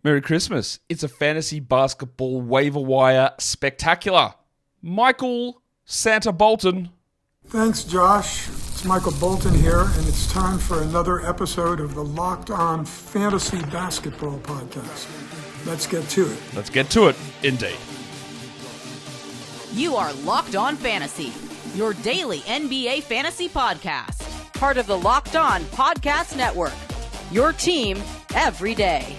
Merry Christmas. It's a fantasy basketball waiver wire spectacular. Michael Santa Bolton. Thanks, Josh. It's Michael Bolton here, and it's time for another episode of the Locked On Fantasy Basketball Podcast. Let's get to it. Let's get to it, indeed. You are Locked On Fantasy, your daily NBA fantasy podcast. Part of the Locked On Podcast Network, your team every day.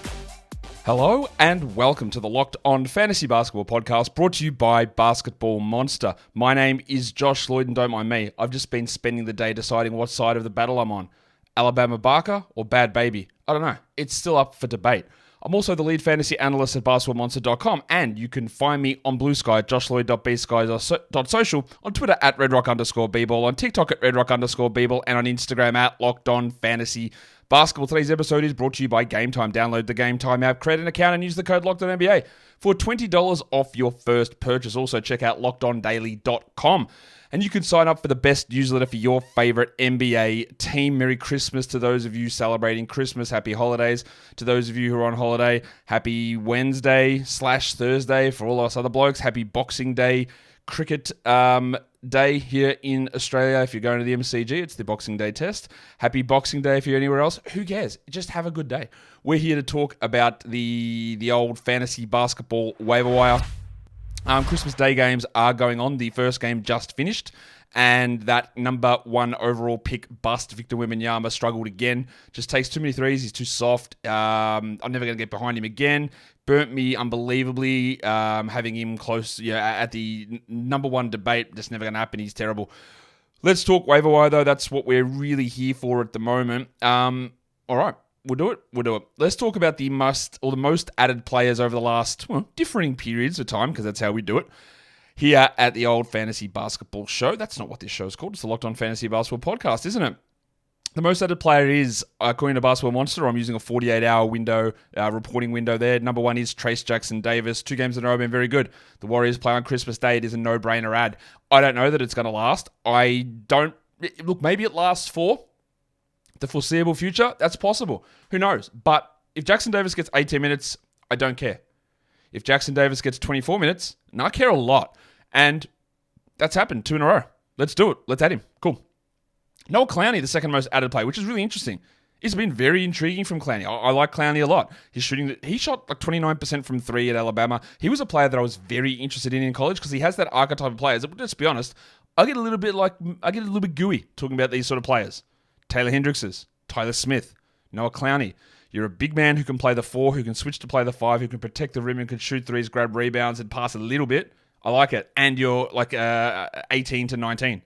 Hello and welcome to the Locked On Fantasy Basketball Podcast, brought to you by Basketball Monster. My name is Josh Lloyd, and don't mind me, I've just been spending the day deciding what side of the battle I'm on. Alabama Barker or Bad Baby? I don't know. It's still up for debate. I'm also the lead fantasy analyst at basketballmonster.com, and you can find me on Blue Sky, joshloyd.bsky.social, on Twitter at redrock_bball, on TikTok at redrock_bball, and on Instagram at Locked On Fantasy Basketball. Today's episode is brought to you by Game Time. Download the Game Time app, create an account, and use the code LOCKEDONNBA for $20 off your first purchase. Also, check out LockedOnDaily.com. And you can sign up for the best newsletter for your favorite NBA team. Merry Christmas to those of you celebrating Christmas. Happy holidays to those of you who are on holiday. Happy Wednesday/Thursday for all us other blokes. Happy Boxing Day cricket day here in Australia. If you're going to the MCG, it's the Boxing Day test. Happy Boxing Day if you're anywhere else. Who cares? Just have a good day. We're here to talk about the old fantasy basketball waiver wire. Christmas Day games are going on. The first game just finished, and that number one overall pick bust, Victor Wembanyama, struggled again. Just takes too many threes. He's too soft. I'm never going to get behind him again. Burnt me unbelievably, having him close at the number one debate. Just never going to happen. He's terrible. Let's talk waiver wire, though. That's what we're really here for at the moment. All right. We'll do it. Let's talk about the most added players over the last, differing periods of time, because that's how we do it here at the old Fantasy Basketball Show. That's not what this show is called. It's the Locked On Fantasy Basketball Podcast, isn't it? The most added player is, according to Basketball Monster, I'm using a 48-hour window, reporting window there. Number one is Trayce Jackson-Davis. 2 games in a row have been very good. The Warriors play on Christmas Day. It is a no-brainer ad. I don't know that it's going to last. Maybe it lasts 4. The foreseeable future, that's possible. Who knows? But if Jackson Davis gets 18 minutes, I don't care. If Jackson Davis gets 24 minutes, I care a lot. And that's happened 2 in a row. Let's do it. Let's add him. Cool. Noah Clowney, the second most added player, which is really interesting. It's been very intriguing from Clowney. I like Clowney a lot. He shot like 29% from 3 at Alabama. He was a player that I was very interested in college because he has that archetype of players. Let's be honest, I get a little bit gooey talking about these sort of players. Taylor Hendrickses, Tyler Smith, Noah Clowney. You're a big man who can play the 4, who can switch to play the 5, who can protect the rim and can shoot threes, grab rebounds, and pass a little bit. I like it. And you're like 18 to 19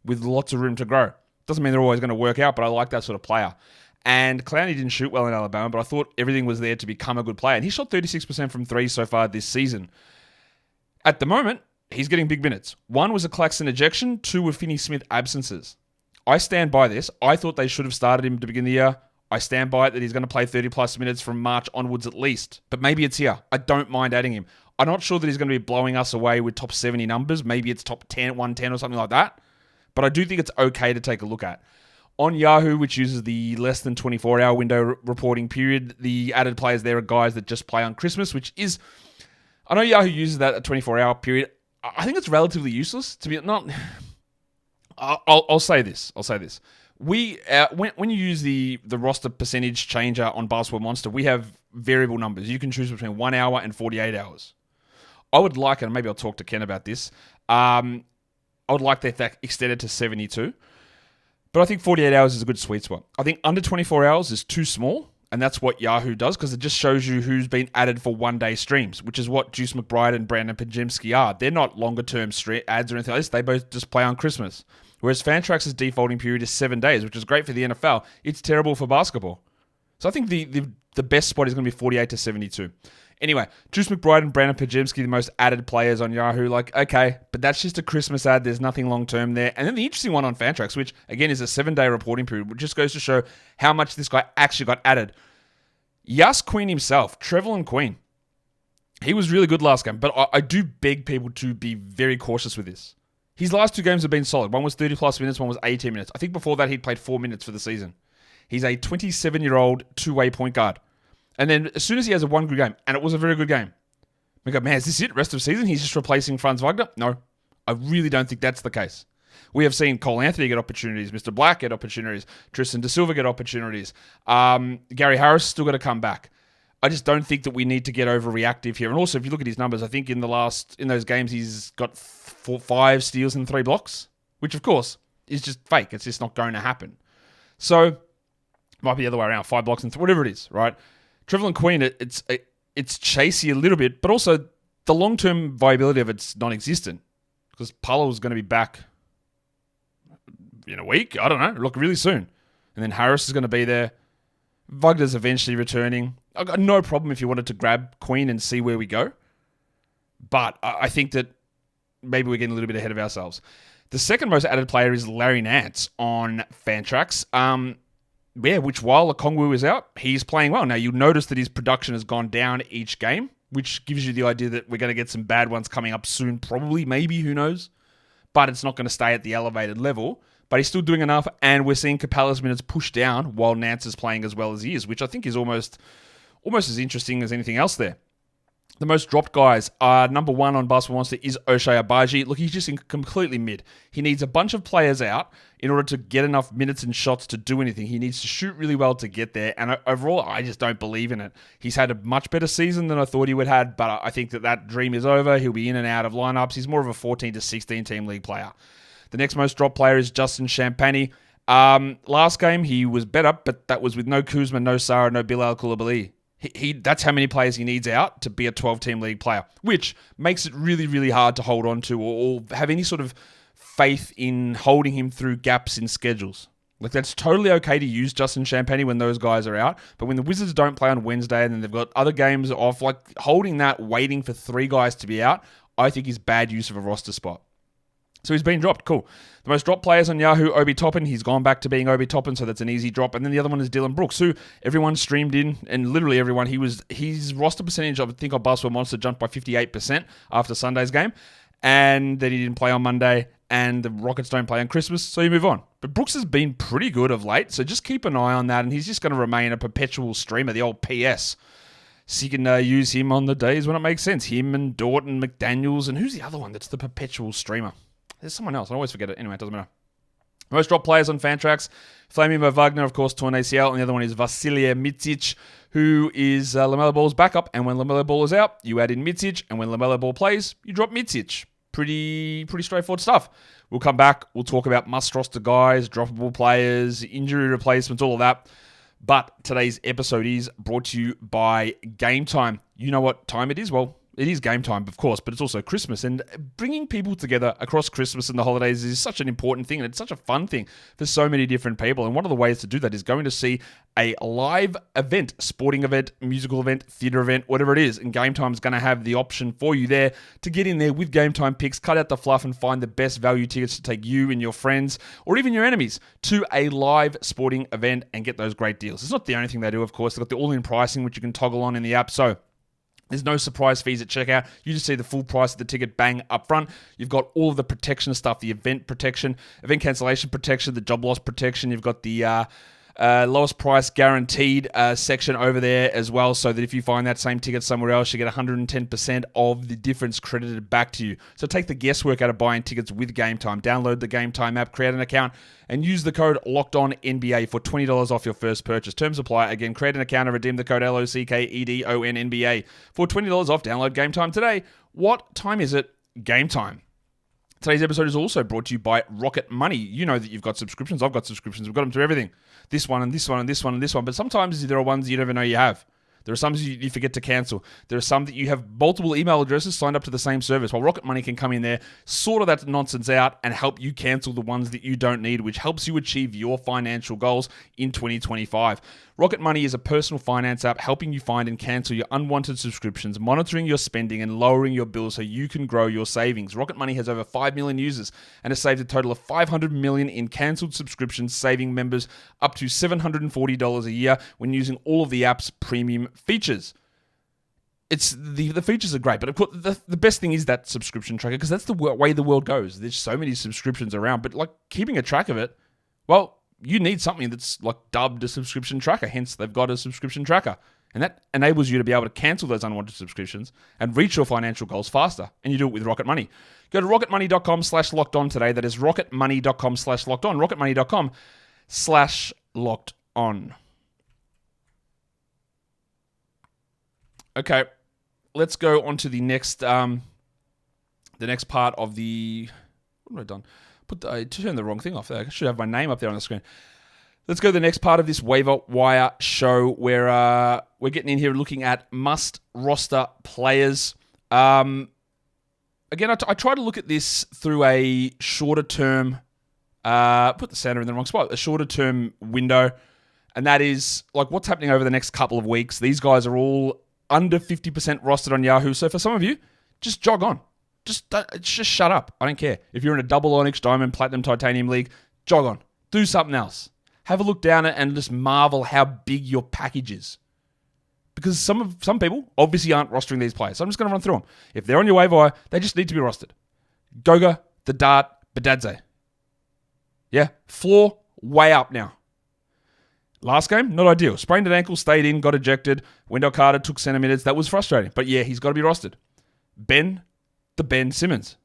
with lots of room to grow. Doesn't mean they're always going to work out, but I like that sort of player. And Clowney didn't shoot well in Alabama, but I thought everything was there to become a good player. And he shot 36% from 3 so far this season. At the moment, he's getting big minutes. 1 was a Claxton ejection, 2 were Finney-Smith absences. I stand by this. I thought they should have started him to begin the year. I stand by it that he's going to play 30-plus minutes from March onwards at least. But maybe it's here. I don't mind adding him. I'm not sure that he's going to be blowing us away with top 70 numbers. Maybe it's top 10, 110 or something like that. But I do think it's okay to take a look at. On Yahoo, which uses the less than 24-hour window reporting period, the added players there are guys that just play on Christmas, which is... I know Yahoo uses that a 24-hour period. I think it's relatively useless to be not... I'll say this. We when you use the roster percentage changer on Basketball Monster, we have variable numbers. You can choose between 1 hour and 48 hours. I would like, and maybe I'll talk to Ken about this, I would like that extended to 72. But I think 48 hours is a good sweet spot. I think under 24 hours is too small, and that's what Yahoo does, because it just shows you who's been added for one-day streams, which is what Juice McBride and Brandon Pajemski are. They're not longer-term ads or anything like this. They both just play on Christmas. Whereas Fantrax's defaulting period is 7 days, which is great for the NFL. It's terrible for basketball. So I think the best spot is going to be 48 to 72. Anyway, Juice McBride and Brandon Pajemski, the most added players on Yahoo. Okay, but that's just a Christmas ad. There's nothing long-term there. And then the interesting one on Fantrax, which, again, is a 7-day reporting period, which just goes to show how much this guy actually got added. Yas Queen himself, Trevelyan Queen. He was really good last game, but I do beg people to be very cautious with this. His last 2 games have been solid. One was 30-plus minutes, one was 18 minutes. I think before that he'd played 4 minutes for the season. He's a 27-year-old two-way point guard. And then as soon as he has a one good game, and it was a very good game, we go, man, is this it? Rest of season, he's just replacing Franz Wagner? No, I really don't think that's the case. We have seen Cole Anthony get opportunities, Mr. Black get opportunities, Tristan Da Silva get opportunities. Gary Harris still got to come back. I just don't think that we need to get overreactive here. And also, if you look at his numbers, I think in those games, he's got 5 steals and 3 blocks, which of course is just fake. It's just not going to happen. So it might be the other way around, 5 blocks and whatever it is, right? Trevelyan Queen, it's chasey a little bit, but also the long-term viability of it's non-existent because Paolo's going to be back in a week. I don't know. Look, really soon. And then Harris is going to be there. Wagner's eventually returning. I've got no problem if you wanted to grab Queen and see where we go. But I think that maybe we're getting a little bit ahead of ourselves. The second most added player is Larry Nance on Fantrax. Which while Okongwu is out, he's playing well. Now, you'll notice that his production has gone down each game, which gives you the idea that we're going to get some bad ones coming up soon, probably, maybe, who knows. But it's not going to stay at the elevated level. But he's still doing enough, and we're seeing Capela's minutes pushed down while Nance is playing as well as he is, which I think is almost as interesting as anything else there. The most dropped guys are number 1 on Basketball Monster is Ochai Agbaji. Look, he's just completely mid. He needs a bunch of players out in order to get enough minutes and shots to do anything. He needs to shoot really well to get there. And overall, I just don't believe in it. He's had a much better season than I thought he would have, but I think that dream is over. He'll be in and out of lineups. He's more of a 14 to 16 team league player. The next most dropped player is Justin Champagny. Last game, he was better, but that was with no Kuzma, no Sara, no Bilal Coulibaly. That's how many players he needs out to be a 12-team league player, which makes it really, really hard to hold on to or have any sort of faith in holding him through gaps in schedules. Like, that's totally okay to use Justin Champagny when those guys are out, but when the Wizards don't play on Wednesday and then they've got other games off, like holding that, waiting for 3 guys to be out, I think is bad use of a roster spot. So he's been dropped. Cool. The most dropped players on Yahoo, Obi Toppin. He's gone back to being Obi Toppin, so that's an easy drop. And then the other one is Dylan Brooks, who everyone streamed in, and literally everyone. His roster percentage, I think, on Basketball Monster jumped by 58% after Sunday's game. And then he didn't play on Monday, and the Rockets don't play on Christmas, so you move on. But Brooks has been pretty good of late, so just keep an eye on that, and he's just going to remain a perpetual streamer, the old PS. So you can use him on the days when it makes sense. Him and Dorton, McDaniels, and who's the other one that's the perpetual streamer? There's someone else. I always forget it. Anyway, it doesn't matter. Most dropped players on Fantrax. Flaming Wagner, of course, torn ACL. And the other one is Vasilije Micic, who is LaMelo Ball's backup. And when LaMelo Ball is out, you add in Micic. And when LaMelo Ball plays, you drop Micic. Pretty straightforward stuff. We'll come back. We'll talk about must-roster guys, droppable players, injury replacements, all of that. But today's episode is brought to you by Game Time. You know what time it is? Well, it is game time, of course, but it's also Christmas. And bringing people together across Christmas and the holidays is such an important thing, and it's such a fun thing for so many different people. And one of the ways to do that is going to see a live event, sporting event, musical event, theatre event, whatever it is. And Game Time is going to have the option for you there to get in there with Game Time picks, cut out the fluff, and find the best value tickets to take you and your friends, or even your enemies, to a live sporting event and get those great deals. It's not the only thing they do, of course. They've got the all-in pricing, which you can toggle on in the app. So there's no surprise fees at checkout. You just see the full price of the ticket bang up front. You've got all of the protection stuff, the event protection, event cancellation protection, the job loss protection. You've got the lowest price guaranteed section over there as well, so that if you find that same ticket somewhere else, you get 110% of the difference credited back to you. So take the guesswork out of buying tickets with Game Time. Download the Game Time app, create an account, and use the code LOCKEDONNBA for $20 off your first purchase. Terms apply. Again, create an account and redeem the code LOCKEDONNBA for $20 off. Download Game Time today. What time is it? Game time. Today's episode is also brought to you by Rocket Money. You know that you've got subscriptions. I've got subscriptions. We've got them to everything. This one and this one and this one and this one. But sometimes there are ones you never know you have. There are some you forget to cancel. There are some that you have multiple email addresses signed up to the same service. While Rocket Money can come in there, sort of that nonsense out, and help you cancel the ones that you don't need, which helps you achieve your financial goals in 2025. Rocket Money is a personal finance app helping you find and cancel your unwanted subscriptions, monitoring your spending, and lowering your bills so you can grow your savings. Rocket Money has over 5 million users and has saved a total of $500 million in cancelled subscriptions, saving members up to $740 a year when using all of the app's premium features. It's the features are great, but of course the best thing is that subscription tracker, because that's the way the world goes. There's so many subscriptions around, but like keeping a track of it, well, you need something that's like dubbed a subscription tracker. Hence, they've got a subscription tracker. And that enables you to be able to cancel those unwanted subscriptions and reach your financial goals faster. And you do it with Rocket Money. Go to rocketmoney.com/lockedon today. That is rocketmoney.com/lockedon. rocketmoney.com/lockedon. Okay, let's go on to the next part of the... What have I done? I turned the wrong thing off there. I should have my name up there on the screen. Let's go to the next part of this waiver wire show where we're getting in here looking at must roster players. Again, I try to look at this through a shorter term, put the center in the wrong spot, a shorter term window. And that is like what's happening over the next couple of weeks. These guys are all under 50% rostered on Yahoo. So for some of you, just jog on. Just shut up. I don't care. If you're in a double Onyx, Diamond, Platinum, Titanium league, jog on. Do something else. Have a look down it and just marvel how big your package is. Because some people obviously aren't rostering these players. So I'm just going to run through them. If they're on your waiver wire, they just need to be rostered. Goga, the Dart, Badadze. Yeah, floor way up now. Last game, not ideal. Sprained an ankle, stayed in, got ejected. Wendell Carter took center minutes. That was frustrating. But yeah, he's got to be rostered. Ben Simmons.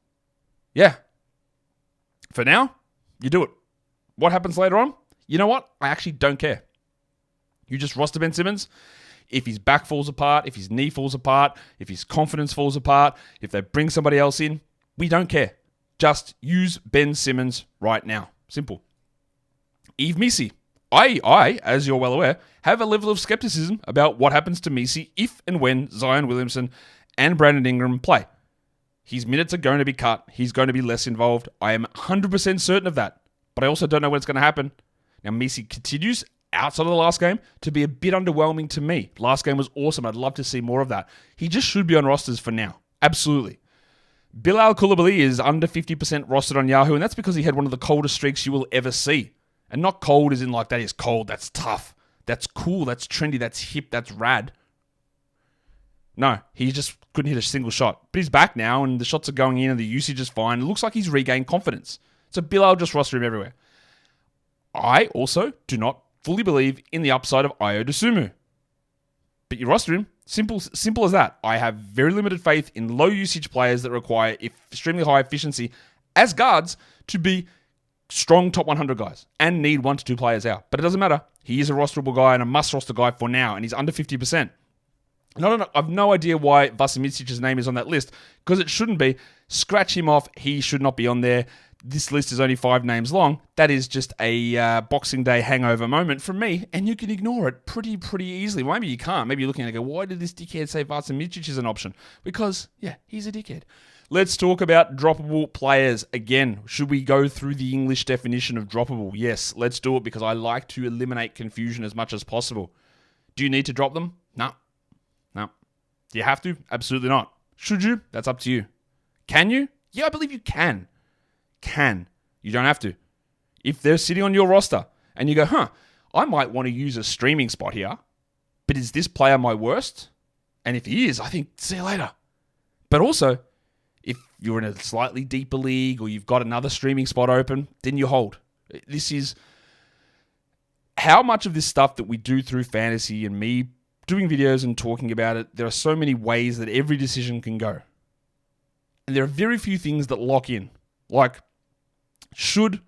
Yeah. For now, you do it. What happens later on? You know what? I actually don't care. You just roster Ben Simmons. If his back falls apart, if his knee falls apart, if his confidence falls apart, if they bring somebody else in, we don't care. Just use Ben Simmons right now. Simple. Yves Missi. I, as you're well aware, have a level of skepticism about what happens to Missi if and when Zion Williamson and Brandon Ingram play. His minutes are going to be cut. He's going to be less involved. I am 100% certain of that. But I also don't know when it's going to happen. Now, Missi continues, outside of the last game, to be a bit underwhelming to me. Last game was awesome. I'd love to see more of that. He just should be on rosters for now. Absolutely. Bilal Coulibaly is under 50% rostered on Yahoo, and that's because he had one of the coldest streaks you will ever see. And not cold as in like, that is cold, that's tough, that's cool, that's trendy, that's hip, that's rad. No, he just couldn't hit a single shot. But he's back now, and the shots are going in, and the usage is fine. It looks like he's regained confidence. So Bilal just roster him everywhere. I also do not fully believe in the upside of Ayo Dosunmu. But you roster him. Simple as that. I have very limited faith in low usage players that require extremely high efficiency as guards to be strong top 100 guys and need 1 to 2 players out. But it doesn't matter. He is a rosterable guy and a must roster guy for now, and he's under 50%. I've no idea why Vasimicic's name is on that list, because it shouldn't be. Scratch him off. He should not be on there. This list is only 5 names long. That is just a Boxing Day hangover moment from me, and you can ignore it pretty easily. Well, maybe you can't. Maybe you're looking at it and go, why did this dickhead say Vasimicic is an option? Because, yeah, he's a dickhead. Let's talk about droppable players again. Should we go through the English definition of droppable? Yes, let's do it, because I like to eliminate confusion as much as possible. Do you need to drop them? No. Do you have to? Absolutely not. Should you? That's up to you. Can you? Yeah, I believe you can. You don't have to. If they're sitting on your roster and you go, I might want to use a streaming spot here, but is this player my worst? And if he is, I think, see you later. But also, if you're in a slightly deeper league or you've got another streaming spot open, then you hold. This is how much of this stuff that we do through fantasy and me doing videos and talking about it, there are so many ways that every decision can go. And there are very few things that lock in. Like, should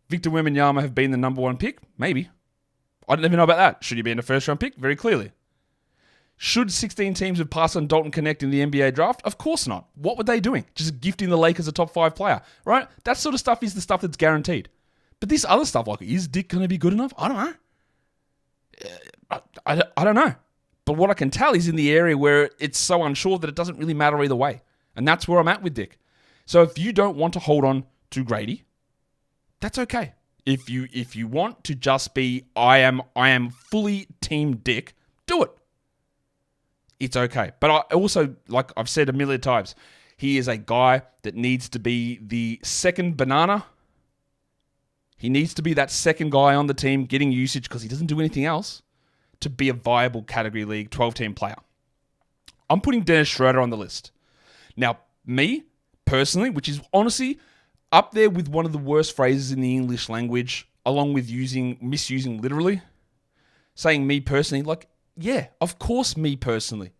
Victor Wembanyama have been the number 1 pick? Maybe. I don't even know about that. Should he be in a first-round pick? Very clearly. Should 16 teams have passed on Dalton Connect in the NBA draft? Of course not. What were they doing? Just gifting the Lakers a top 5 player, right? That sort of stuff is the stuff that's guaranteed. But this other stuff, like, is Dick going to be good enough? I don't know. I don't know. But what I can tell is in the area where it's so unsure that it doesn't really matter either way. And that's where I'm at with Dick. So if you don't want to hold on to Gradey, that's okay. If you want to just be, I am fully team Dick, do it. It's okay. But I also, like I've said a million times, he is a guy that needs to be the second banana. He needs to be that second guy on the team getting usage because he doesn't do anything else to be a viable category league 12-team player. I'm putting Dennis Schröder on the list. Now, me, personally, which is honestly up there with one of the worst phrases in the English language, along with misusing literally, saying me personally, like, yeah, of course, me personally.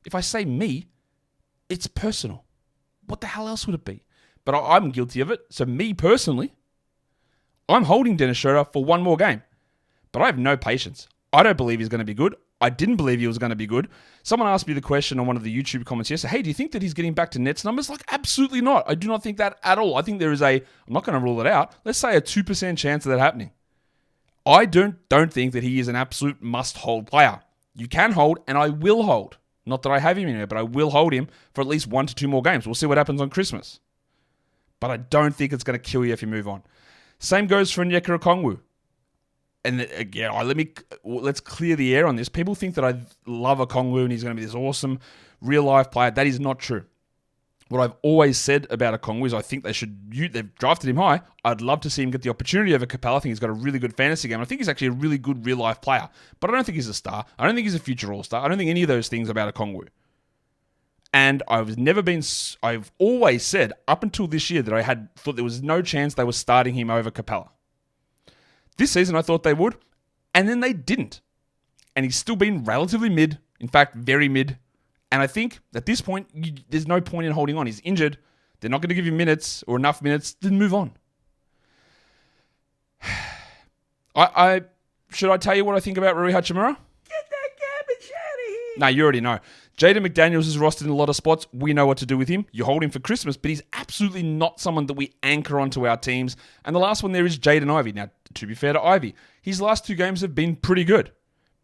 If I say me, it's personal. What the hell else would it be? But I'm guilty of it. So me personally, I'm holding Dennis Schröder for one more game. But I have no patience. I don't believe he's going to be good. I didn't believe he was going to be good. Someone asked me the question on one of the YouTube comments yesterday, hey, do you think that he's getting back to Nets numbers? Like, absolutely not. I do not think that at all. I think there is I'm not going to rule it out, let's say a 2% chance of that happening. I don't think that he is an absolute must-hold player. You can hold, and I will hold. Not that I have him in there, but I will hold him for at least 1 to 2 more games. We'll see what happens on Christmas. But I don't think it's going to kill you if you move on. Same goes for Onyeka Okongwu. And again, let's clear the air on this. People think that I love Okongwu and he's going to be this awesome real-life player. That is not true. What I've always said about Okongwu is I think they've drafted him high. I'd love to see him get the opportunity over Capella. I think he's got a really good fantasy game. I think he's actually a really good real-life player. But I don't think he's a star. I don't think he's a future all-star. I don't think any of those things about Okongwu. And I've always said, up until this year, that I thought there was no chance they were starting him over Capella. This season, I thought they would, and then they didn't. And he's still been relatively mid, in fact, very mid. And I think at this point, there's no point in holding on. He's injured. They're not going to give him minutes or enough minutes. Then move on. Should I tell you what I think about Rui Hachimura? Get that garbage out of here. No, you already know. Jaden McDaniels is rostered in a lot of spots. We know what to do with him. You hold him for Christmas, but he's absolutely not someone that we anchor onto our teams. And the last one there is Jaden Ivey. Now, to be fair to Ivey, his last 2 games have been pretty good.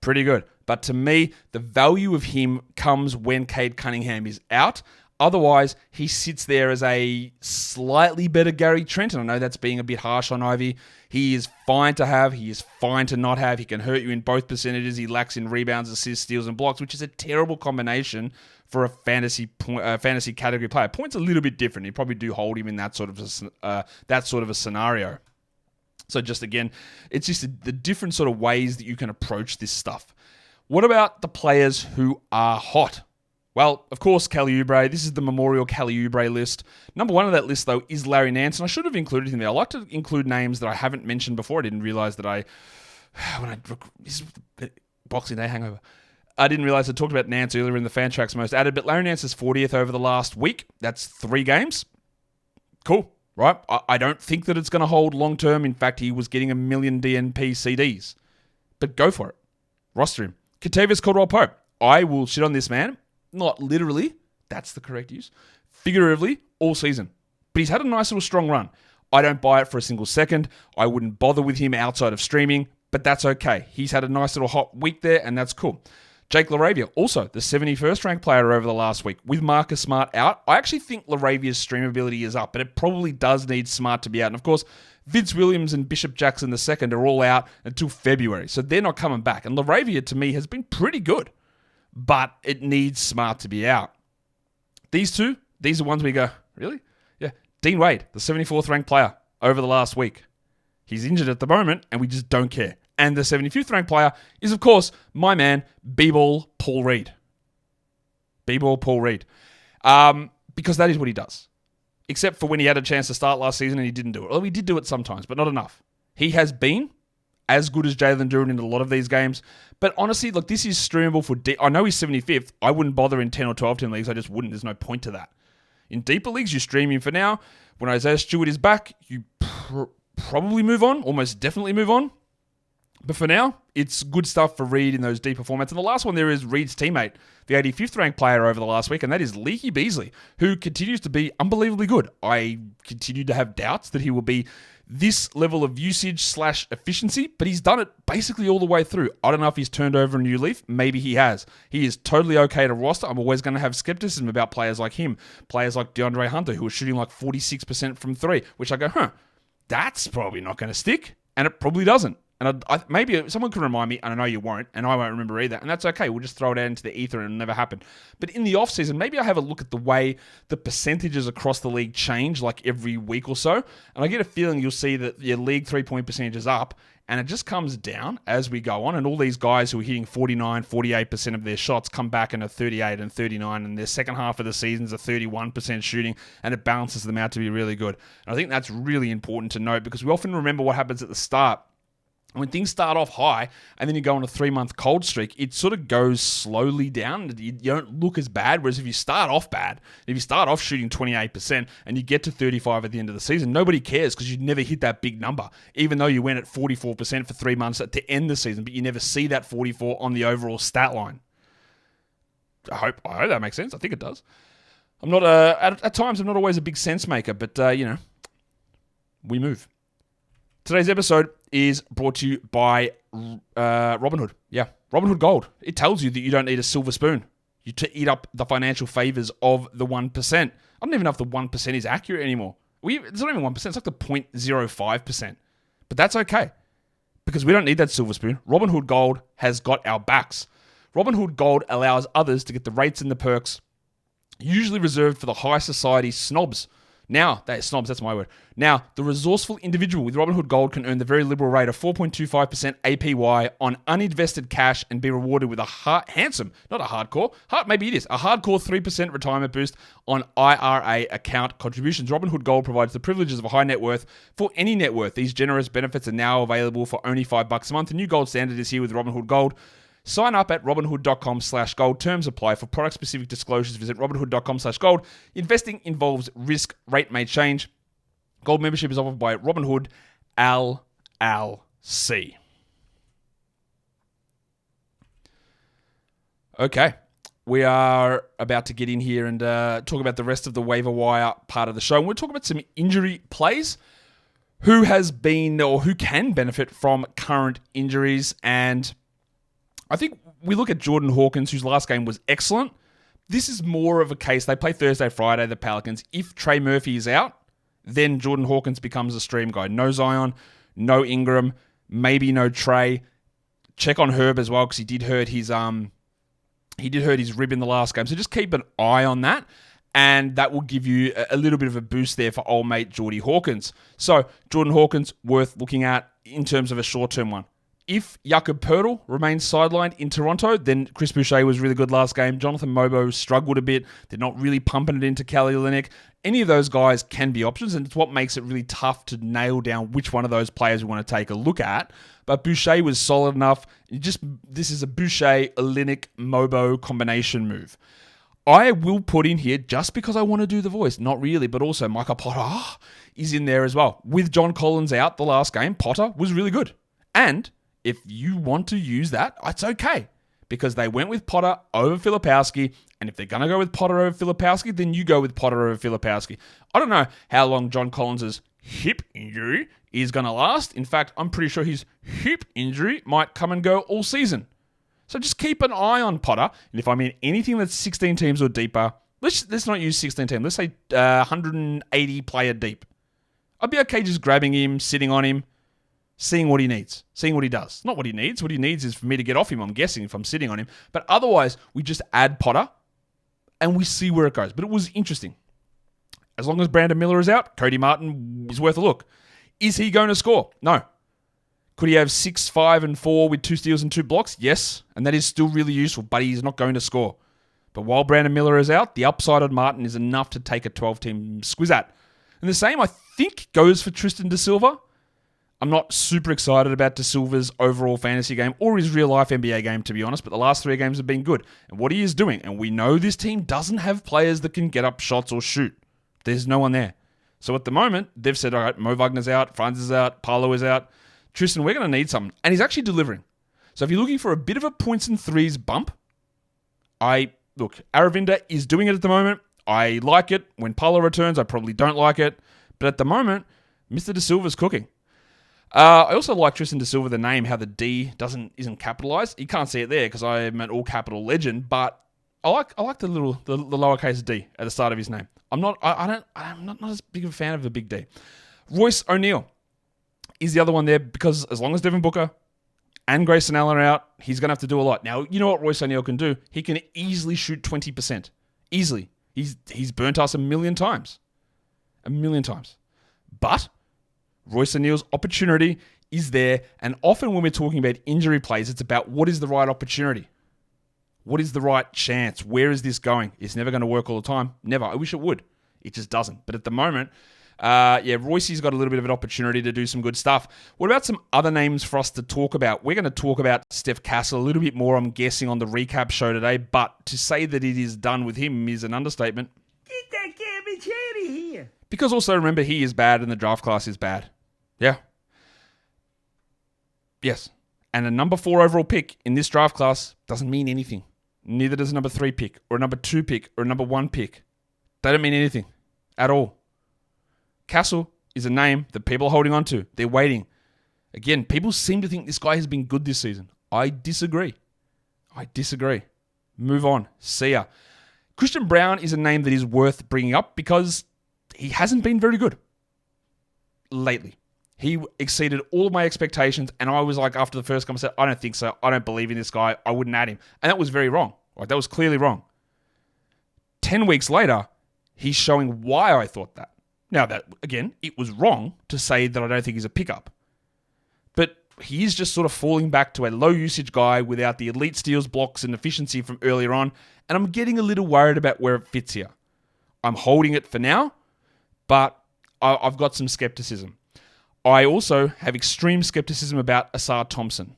Pretty good. But to me, the value of him comes when Cade Cunningham is out. Otherwise, he sits there as a slightly better Gary Trent. And I know that's being a bit harsh on Ivey. He is fine to have. He is fine to not have. He can hurt you in both percentages. He lacks in rebounds, assists, steals, and blocks, which is a terrible combination for a fantasy category player. Points a little bit different. You probably do hold him in that sort of a scenario. So just again, it's just the different sort of ways that you can approach this stuff. What about the players who are hot? Well, of course, Kelly Oubre. This is the Memorial Kelly Oubre list. Number 1 on that list, though, is Larry Nance, and I should have included him there. I like to include names that I haven't mentioned before. I didn't realize that this is the Boxing Day hangover. I didn't realize I talked about Nance earlier in the Fantrax Most Added, but Larry Nance is 40th over the last week. That's 3 games. Cool, right? I don't think that it's going to hold long term. In fact, he was getting 1 million DNP CDs. But go for it. Roster him. Kentavious Caldwell-Pope. I will shit on this man. Not literally, that's the correct use. Figuratively, all season. But he's had a nice little strong run. I don't buy it for a single second. I wouldn't bother with him outside of streaming, but that's okay. He's had a nice little hot week there, and that's cool. Jake LaRavia, also the 71st ranked player over the last week. With Marcus Smart out, I actually think LaRavia's streamability is up, but it probably does need Smart to be out. And of course, Vince Williams and Bishop Jackson II are all out until February, so they're not coming back. And LaRavia, to me, has been pretty good. But it needs Smart to be out. These are ones we go, really? Yeah. Dean Wade, the 74th ranked player over the last week. He's injured at the moment, and we just don't care. And the 75th ranked player is, of course, my man, B-Ball Paul Reed. B-Ball Paul Reed. Because that is what he does. Except for when he had a chance to start last season and he didn't do it. Well, he did do it sometimes, but not enough. He has been as good as Jalen Duren in a lot of these games. But honestly, look, this is streamable for I know he's 75th. I wouldn't bother in 10 or 12 team leagues. I just wouldn't. There's no point to that. In deeper leagues, you stream him for now. When Isaiah Stewart is back, you probably move on. Almost definitely move on. But for now, it's good stuff for Reed in those deeper formats. And the last one there is Reed's teammate, the 85th ranked player over the last week, and that is Leaky Beasley, who continues to be unbelievably good. I continue to have doubts that he will be this level of usage/efficiency, but he's done it basically all the way through. I don't know if he's turned over a new leaf. Maybe he has. He is totally okay to roster. I'm always going to have skepticism about players like him, players like DeAndre Hunter, who are shooting like 46% from 3, which I go, that's probably not going to stick, and it probably doesn't. And maybe someone can remind me, and I know you won't, and I won't remember either, and that's okay. We'll just throw it out into the ether and it'll never happen. But in the offseason, maybe I have a look at the way the percentages across the league change like every week or so, and I get a feeling you'll see that your league 3-point percentage is up, and it just comes down as we go on, and all these guys who are hitting 49, 48% of their shots come back in a 38 and 39, and their second half of the season's a 31% shooting, and it balances them out to be really good. And I think that's really important to note because we often remember what happens at the start. When things start off high and then you go on a 3-month cold streak, it sort of goes slowly down. You don't look as bad. Whereas if you start off bad, if you start off shooting 28% and you get to 35 at the end of the season, nobody cares because you never hit that big number. Even though you went at 44% for 3 months to end the season, but you never see that 44 on the overall stat line. I hope that makes sense. I think it does. I'm not at times I'm not always a big sense maker, but we move. Today's episode is brought to you by Robinhood. Yeah, Robinhood Gold. It tells you that you don't need a silver spoon to eat up the financial favors of the 1%. I don't even know if the 1% is accurate anymore. It's not even 1%. It's like the 0.05%. But that's okay because we don't need that silver spoon. Robinhood Gold has got our backs. Robinhood Gold allows others to get the rates and the perks usually reserved for the high society snobs. Now, that's my word. Now, the resourceful individual with Robinhood Gold can earn the very liberal rate of 4.25% APY on uninvested cash and be rewarded with a hardcore 3% retirement boost on IRA account contributions. Robinhood Gold provides the privileges of a high net worth for any net worth. These generous benefits are now available for only $5 a month. The new gold standard is here with Robinhood Gold. Sign up at robinhood.com/gold. Terms apply. For product-specific disclosures, visit robinhood.com/gold. Investing involves risk. Rate may change. Gold membership is offered by Robinhood LLC. Okay. We are about to get in here and talk about the rest of the waiver wire part of the show. And we'll talk about some injury plays. Who has been or who can benefit from current injuries. And I think we look at Jordan Hawkins, whose last game was excellent. This is more of a case. They play Thursday, Friday, the Pelicans. If Trey Murphy is out, then Jordan Hawkins becomes a stream guy. No Zion, no Ingram, maybe no Trey. Check on Herb as well because he did hurt his rib in the last game. So just keep an eye on that. And that will give you a little bit of a boost there for old mate Jordy Hawkins. So Jordan Hawkins, worth looking at in terms of a short-term one. If Jakob Poeltl remains sidelined in Toronto, then Chris Boucher was really good last game. Jonathan Mobo struggled a bit. They're not really pumping it into Kelly Olynyk. Any of those guys can be options, and it's what makes it really tough to nail down which one of those players we want to take a look at. But Boucher was solid enough. This is a Boucher, Olynyk, Mobo combination move. I will put in here, just because I want to do the voice, not really, but also Michael Potter is in there as well. With John Collins out the last game, Potter was really good. And if you want to use that, it's okay. Because they went with Potter over Filipowski. And if they're going to go with Potter over Filipowski, then you go with Potter over Filipowski. I don't know how long John Collins' hip injury is going to last. In fact, I'm pretty sure his hip injury might come and go all season. So just keep an eye on Potter. And if I mean anything that's 16 teams or deeper, let's not use 16 teams. Let's say 180 player deep. I'd be okay just grabbing him, sitting on him, seeing what he needs, seeing what he does. Not what he needs. What he needs is for me to get off him, I'm guessing, if I'm sitting on him. But otherwise, we just add Potter and we see where it goes. But it was interesting. As long as Brandon Miller is out, Cody Martin is worth a look. Is he going to score? No. Could he have 6, 5, and 4 with 2 steals and 2 blocks? Yes. And that is still really useful, but he's not going to score. But while Brandon Miller is out, the upside on Martin is enough to take a 12-team squiz at. And the same, I think, goes for Tristan Da Silva. I'm not super excited about Da Silva's overall fantasy game or his real-life NBA game, to be honest, but the last 3 games have been good. And what he is doing, and we know this team doesn't have players that can get up shots or shoot. There's no one there. So at the moment, they've said, all right, Mo Wagner's out, Franz is out, Paolo is out. Tristan, we're going to need something. And he's actually delivering. So if you're looking for a bit of a points and threes bump, Aravinda is doing it at the moment. I like it. When Paolo returns, I probably don't like it. But at the moment, Mr. Da Silva's cooking. I also like Tristan Da Silva, the name, how the D isn't capitalized. You can't see it there because I'm an all capital legend, but I like the lowercase D at the start of his name. I'm not as big of a fan of the big D. Royce O'Neal is the other one there because as long as Devin Booker and Grayson Allen are out, he's going to have to do a lot. Now, you know what Royce O'Neal can do? He can easily shoot 20%. Easily. He's burnt us a million times. But Royce O'Neal's opportunity is there, and often when we're talking about injury plays, it's about what is the right opportunity. What is the right chance? Where is this going? It's never going to work all the time. Never. I wish it would. It just doesn't. But at the moment, Royce's got a little bit of an opportunity to do some good stuff. What about some other names for us to talk about? We're going to talk about Steph Castle a little bit more, I'm guessing, on the recap show today, but to say that it is done with him is an understatement. Get that garbage out of here. Because also, remember, he is bad and the draft class is bad. Yeah. Yes. And a number 4 overall pick in this draft class doesn't mean anything. Neither does a number 3 pick or a number 2 pick or a number 1 pick. They don't mean anything at all. Castle is a name that people are holding on to. They're waiting. Again, people seem to think this guy has been good this season. I disagree. Move on. See ya. Christian Braun is a name that is worth bringing up because he hasn't been very good lately. He exceeded all of my expectations, and I was like, after the first game, I said, I don't think so. I don't believe in this guy. I wouldn't add him. And that was very wrong. Right? That was clearly wrong. 10 weeks later, he's showing why I thought that. Now, that again, it was wrong to say that I don't think he's a pickup. But he is just sort of falling back to a low-usage guy without the elite steals, blocks, and efficiency from earlier on, and I'm getting a little worried about where it fits here. I'm holding it for now, but I've got some skepticism. I also have extreme skepticism about Asar Thompson.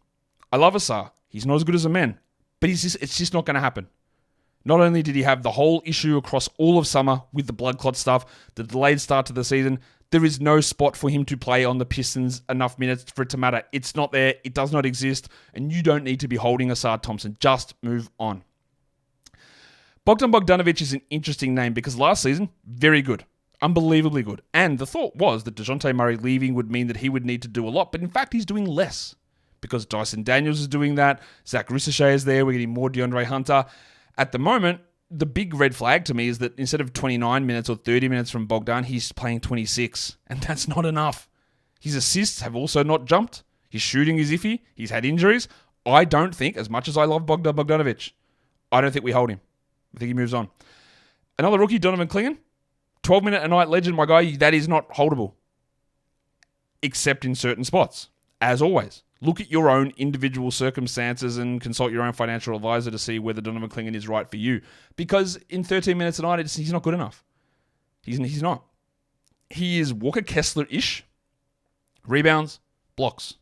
I love Asar. He's not as good as a man, but it's just not going to happen. Not only did he have the whole issue across all of summer with the blood clot stuff, the delayed start to the season, there is no spot for him to play on the Pistons enough minutes for it to matter. It's not there. It does not exist, and you don't need to be holding Asar Thompson. Just move on. Bogdan Bogdanovic is an interesting name because last season, very good. Unbelievably good. And the thought was that DeJounte Murray leaving would mean that he would need to do a lot, but in fact, he's doing less because Dyson Daniels is doing that. Zach Ricochet is there. We're getting more DeAndre Hunter. At the moment, the big red flag to me is that instead of 29 minutes or 30 minutes from Bogdan, he's playing 26, and that's not enough. His assists have also not jumped. His shooting is iffy. He's had injuries. I don't think, as much as I love Bogdan Bogdanovic, I don't think we hold him. I think he moves on. Another rookie, Donovan Clingan. 12-minute-a-night legend, my guy, that is not holdable. Except in certain spots. As always, look at your own individual circumstances and consult your own financial advisor to see whether Donovan Clingan is right for you. Because in 13 minutes a night, he's not good enough. He's not. He is Walker Kessler-ish. Rebounds, blocks.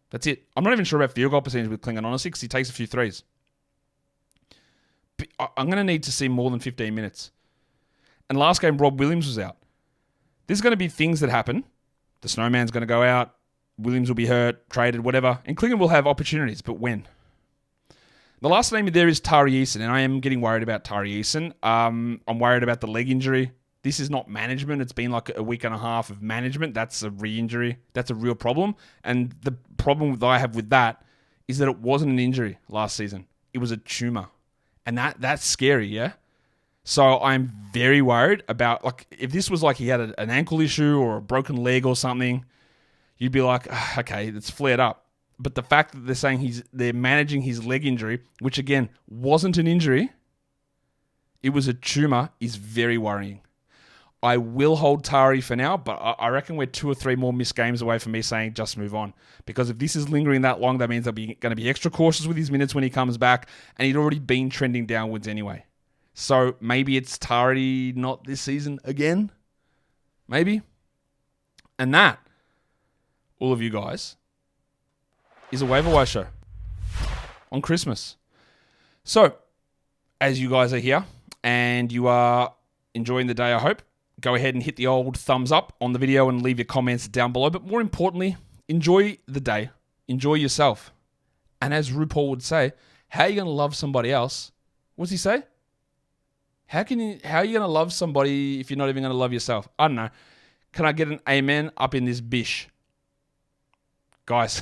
That's it. I'm not even sure about field goal percentage with Clingan, honestly, because he takes a few threes. But I'm going to need to see more than 15 minutes. And last game, Rob Williams was out. There's going to be things that happen. The snowman's going to go out. Williams will be hurt, traded, whatever. And Clingan will have opportunities, but when? The last name there is Tari Eason, and I am getting worried about Tari Eason. I'm worried about the leg injury. This is not management. It's been like a week and a half of management. That's a re-injury. That's a real problem. And the problem that I have with that is that it wasn't an injury last season. It was a tumor. And that's scary, yeah? So I'm very worried about, like, if this was like he had an ankle issue or a broken leg or something, you'd be like, okay, it's flared up. But the fact that they're saying they're managing his leg injury, which again wasn't an injury, it was a tumor, is very worrying. I will hold Tari for now, but I reckon we're 2 or 3 more missed games away from me saying just move on. Because if this is lingering that long, that means they're going to be extra cautious with his minutes when he comes back, and he'd already been trending downwards anyway. So maybe it's Tari not this season again. Maybe. And that, all of you guys, is a waiver wire show on Christmas. So, as you guys are here and you are enjoying the day, I hope, go ahead and hit the old thumbs up on the video and leave your comments down below. But more importantly, enjoy the day. Enjoy yourself. And as RuPaul would say, how are you going to love somebody else? What's he say? How are you going to love somebody if you're not even going to love yourself? I don't know. Can I get an amen up in this bish? Guys,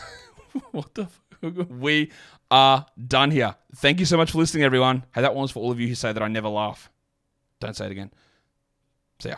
what the fuck? We are done here. Thank you so much for listening, everyone. Hey, that one's for all of you who say that I never laugh. Don't say it again. See ya.